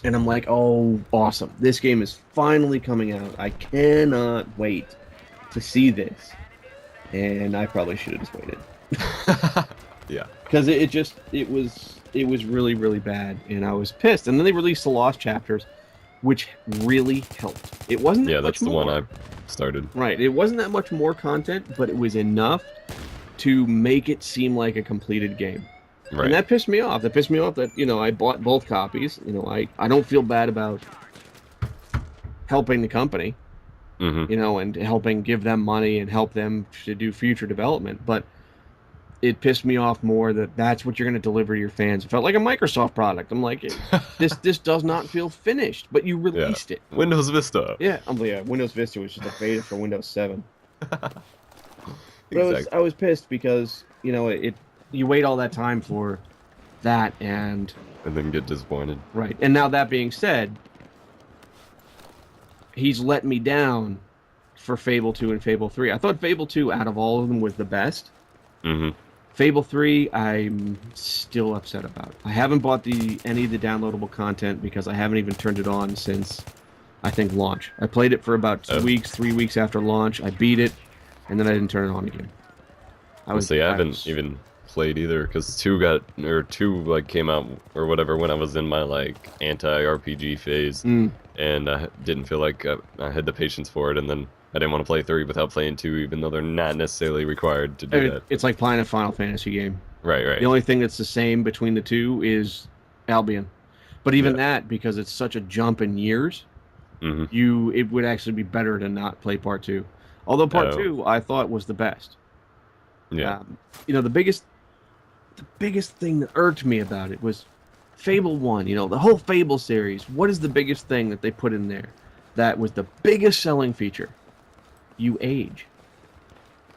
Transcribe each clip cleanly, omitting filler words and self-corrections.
And I'm like, oh, awesome. This game is finally coming out. I cannot wait to see this. And I probably should have just waited. Yeah. Because it was really, really bad. And I was pissed. And then they released the Lost Chapters, which really helped. It wasn't Yeah, that much that's the one more. I started. Right. It wasn't that much more content, but it was enough to make it seem like a completed game. And Right. that pissed me off. That pissed me off that, I bought both copies. I don't feel bad about helping the company, Mm-hmm. and helping give them money and help them to do future development. But it pissed me off more that that's what you're going to deliver to your fans. It felt like a Microsoft product. I'm like, this does not feel finished, but you Yeah. released it. Windows Vista. Yeah, yeah. Windows Vista was just a beta for Windows 7. But I Exactly. was pissed because you wait all that time for that, and And then get disappointed. right. And now that being said, he's let me down for Fable 2 and Fable 3. I thought Fable 2 out of all of them was the best. Mm-hmm. Fable 3 I'm still upset about. I haven't bought any of the downloadable content because I haven't even turned it on since I think launch. I played it for about 2 weeks, 3 weeks after launch. I beat it, and then I didn't turn it on again. I haven't even played either because two like came out or whatever when I was in my like anti-RPG phase, Mm. and I didn't feel like I had the patience for it, and then I didn't want to play three without playing two, even though they're not necessarily required to do that. It's like playing a Final Fantasy game. Right, The right. only thing that's the same between the two is Albion. But even Yeah. that, because it's such a jump in years, Mm-hmm. it would actually be better to not play part two. Although part Oh, two I thought was the best. yeah. The biggest thing that irked me about it was Fable 1, the whole Fable series. What is the biggest thing that they put in there that was the biggest selling feature? You age.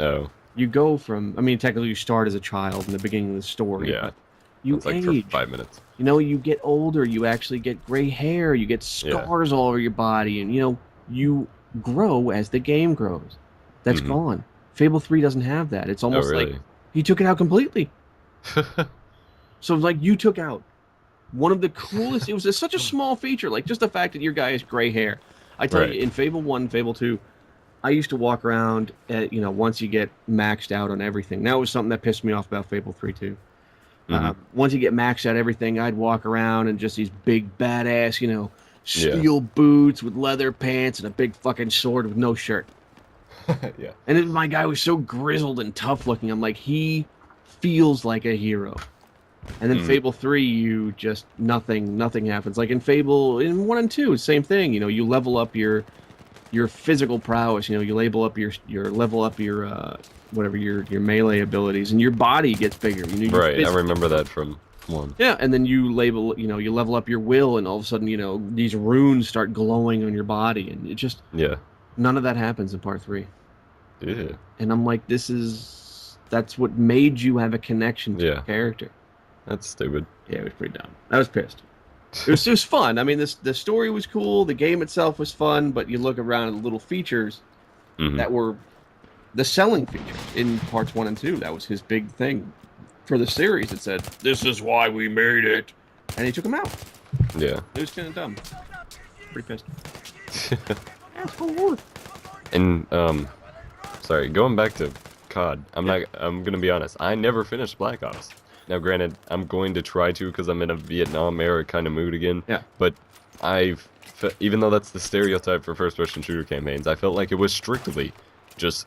Oh, You go from, I mean, technically you start as a child in the beginning of the story, yeah. but you It's like for age. 5 minutes. You get older, you actually get gray hair, you get Yeah. scars all over your body, and you grow as the game grows. That's Mm-hmm. gone. Fable 3 doesn't have that. It's Oh, almost like really? he took it out completely. So it's like you took out one of the coolest. It was such a small feature, like just the fact that your guy has gray hair. I tell Right. you, in Fable 1, Fable 2, I used to walk around, once you get maxed out on everything. That was something that pissed me off about Fable 3 too. Mm-hmm. Once you get maxed out everything, I'd walk around in just these big badass, Yeah. steel boots with leather pants and a big fucking sword with no shirt. Yeah. And then my guy was so grizzled and tough looking. I'm like, he feels like a hero. And then Mm. Fable 3, you just nothing happens. Like in 1 and 2, same thing. You level up your physical prowess. You label up your level up your whatever your melee abilities, and your body gets bigger. You Right. I physically remember grow. that from one. Yeah, and then you level up your will, and all of a sudden, these runes start glowing on your body, and it just Yeah. none of that happens in part 3. Yeah. And I'm like, that's what made you have a connection to the Yeah. character. That's stupid. Yeah, it was pretty dumb. I was pissed. It was fun. I mean, the story was cool. The game itself was fun, but you look around at the little features Mm-hmm. that were the selling features in parts 1 and 2. That was his big thing for the series. It said, "This is why we made it," and he took them out. Yeah. It was kind of dumb. Pretty pissed. Asshole. And sorry, going back to COD, I'm gonna be honest, I never finished Black Ops. Now granted, I'm going to try to because I'm in a Vietnam era kind of mood again. Yeah. But even though that's the stereotype for first person shooter campaigns, I felt like it was strictly just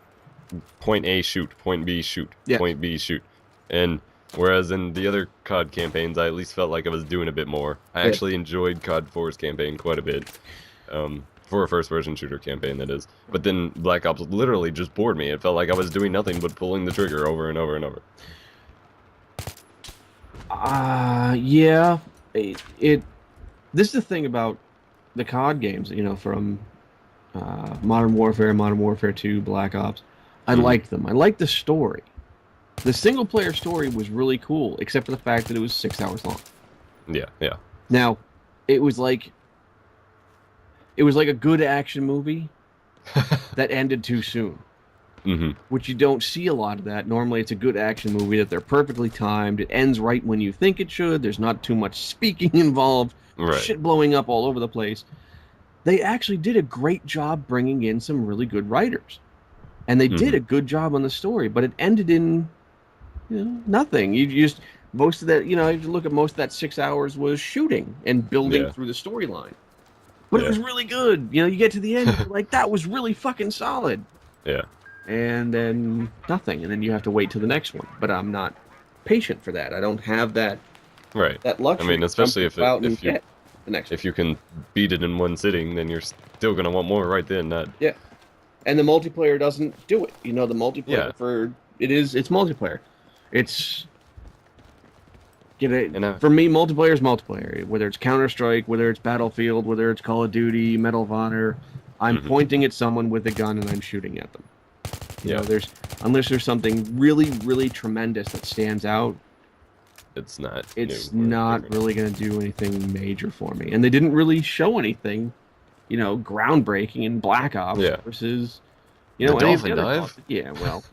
point A shoot, point B shoot, Yeah. point B shoot. And whereas in the other COD campaigns I at least felt like I was doing a bit more. I Yeah. actually enjoyed COD 4's campaign quite a bit. For a first-person shooter campaign, that is. But then Black Ops literally just bored me. It felt like I was doing nothing but pulling the trigger over and over and over. Yeah. This is the thing about the COD games, from Modern Warfare, Modern Warfare 2, Black Ops. I Mhm. liked them. I liked the story. The single player story was really cool, except for the fact that it was 6 hours long. Yeah, yeah. Now, it was like a good action movie that ended too soon, Mm-hmm. which you don't see a lot of that. Normally, it's a good action movie that they're perfectly timed. It ends right when you think it should. There's not too much speaking involved. Right. shit blowing up all over the place. They actually did a great job bringing in some really good writers, and they did a good job on the story. But it ended in nothing. You just most of that, if you look at most of that 6 hours was shooting and building through the storyline. But it was really good. You get to the end, you're like, that was really fucking solid. Yeah. And then nothing, and then you have to wait till the next one. But I'm not patient for that. I don't have that that luxury. I mean, especially if you can beat it in one sitting, then you're still gonna want more right then. And the multiplayer doesn't do it. The multiplayer it's multiplayer. It's for me, multiplayer is multiplayer. Whether it's Counter-Strike, whether it's Battlefield, whether it's Call of Duty, Medal of Honor, I'm pointing at someone with a gun and I'm shooting at them. Unless there's something really, really tremendous that stands out, it's not really going to do anything major for me. And they didn't really show anything, groundbreaking in Black Ops versus, the dolphin dive. Yeah, well,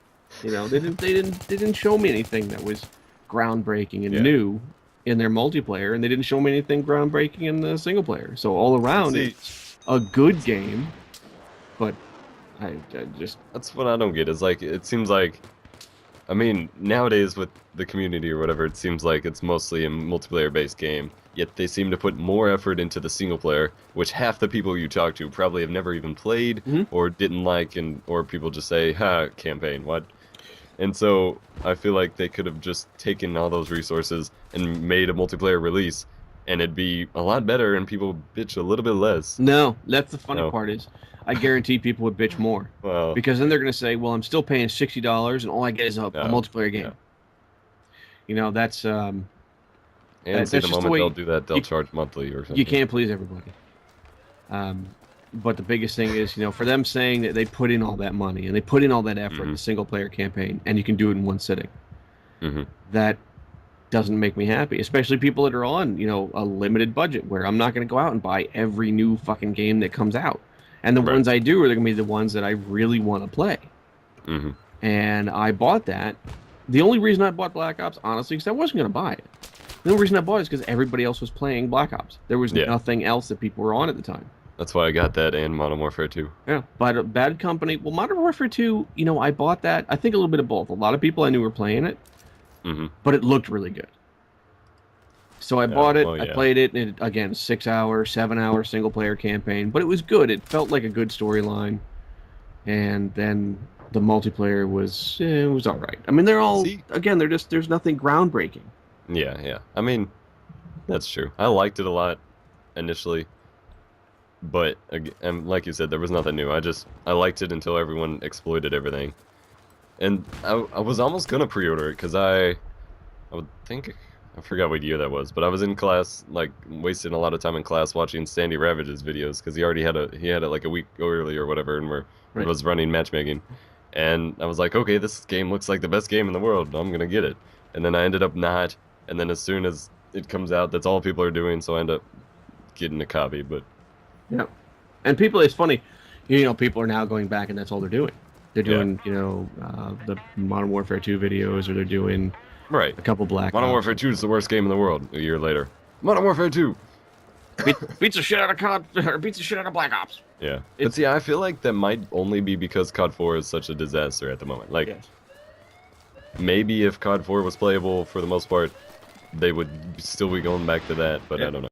they didn't show me anything that was groundbreaking and new in their multiplayer, and they didn't show me anything groundbreaking in the single player. So all around, it's a good game, but I just that's what I don't get. Is like it seems like, I mean, nowadays with the community or whatever, it seems like it's mostly a multiplayer-based game. Yet they seem to put more effort into the single player, which half the people you talk to probably have never even played or didn't like, or people just say, "Ha, campaign, what?" And so I feel like they could have just taken all those resources and made a multiplayer release, and it'd be a lot better, and people bitch a little bit less. No, that's the funny part is, I guarantee people would bitch more. Well, because then they're going to say, well, I'm still paying $60 and all I get is a multiplayer game. That's... and that's the moment they'll do that, they'll charge monthly or something. You can't please everybody. But the biggest thing is, for them saying that they put in all that money and they put in all that effort in the single-player campaign, and you can do it in one sitting. That doesn't make me happy, especially people that are on, a limited budget, where I'm not going to go out and buy every new fucking game that comes out. And the ones I do are going to be the ones that I really want to play. And I bought that. The only reason I bought Black Ops, honestly, because I wasn't going to buy it. The only reason I bought it is because everybody else was playing Black Ops. There was nothing else that people were on at the time. That's why I got that and Modern Warfare 2. Yeah, but Bad Company... Well, Modern Warfare 2, I bought that. I think a little bit of both. A lot of people I knew were playing it, but it looked really good. So I bought it, I played it, and again, 6-hour, 7-hour single-player campaign, but it was good. It felt like a good storyline, and then the multiplayer was, it was all right. I mean, they're all, again, there's nothing groundbreaking. Yeah. I mean, that's true. I liked it a lot initially, but and like you said, there was nothing new. I liked it until everyone exploited everything, and I was almost gonna pre-order it because I would think. I forgot what year that was, but I was in class, like, wasting a lot of time in class watching Sandy Ravage's videos, because he had it like a week earlier or whatever, and was running matchmaking, and I was like, okay, this game looks like the best game in the world, I'm gonna get it, and then I ended up not, and then as soon as it comes out, that's all people are doing, so I end up getting a copy, but... Yeah, and it's funny, people are now going back and that's all they're doing. They're doing, the Modern Warfare 2 videos, or they're doing... Right. A couple Black Modern Warfare 2 is the worst game in the world. A year later, Modern Warfare 2 beats the shit out of COD, or beats the shit out of Black Ops. Yeah. But see, I feel like that might only be because COD 4 is such a disaster at the moment. Like, maybe if COD 4 was playable for the most part, they would still be going back to that, but I don't know.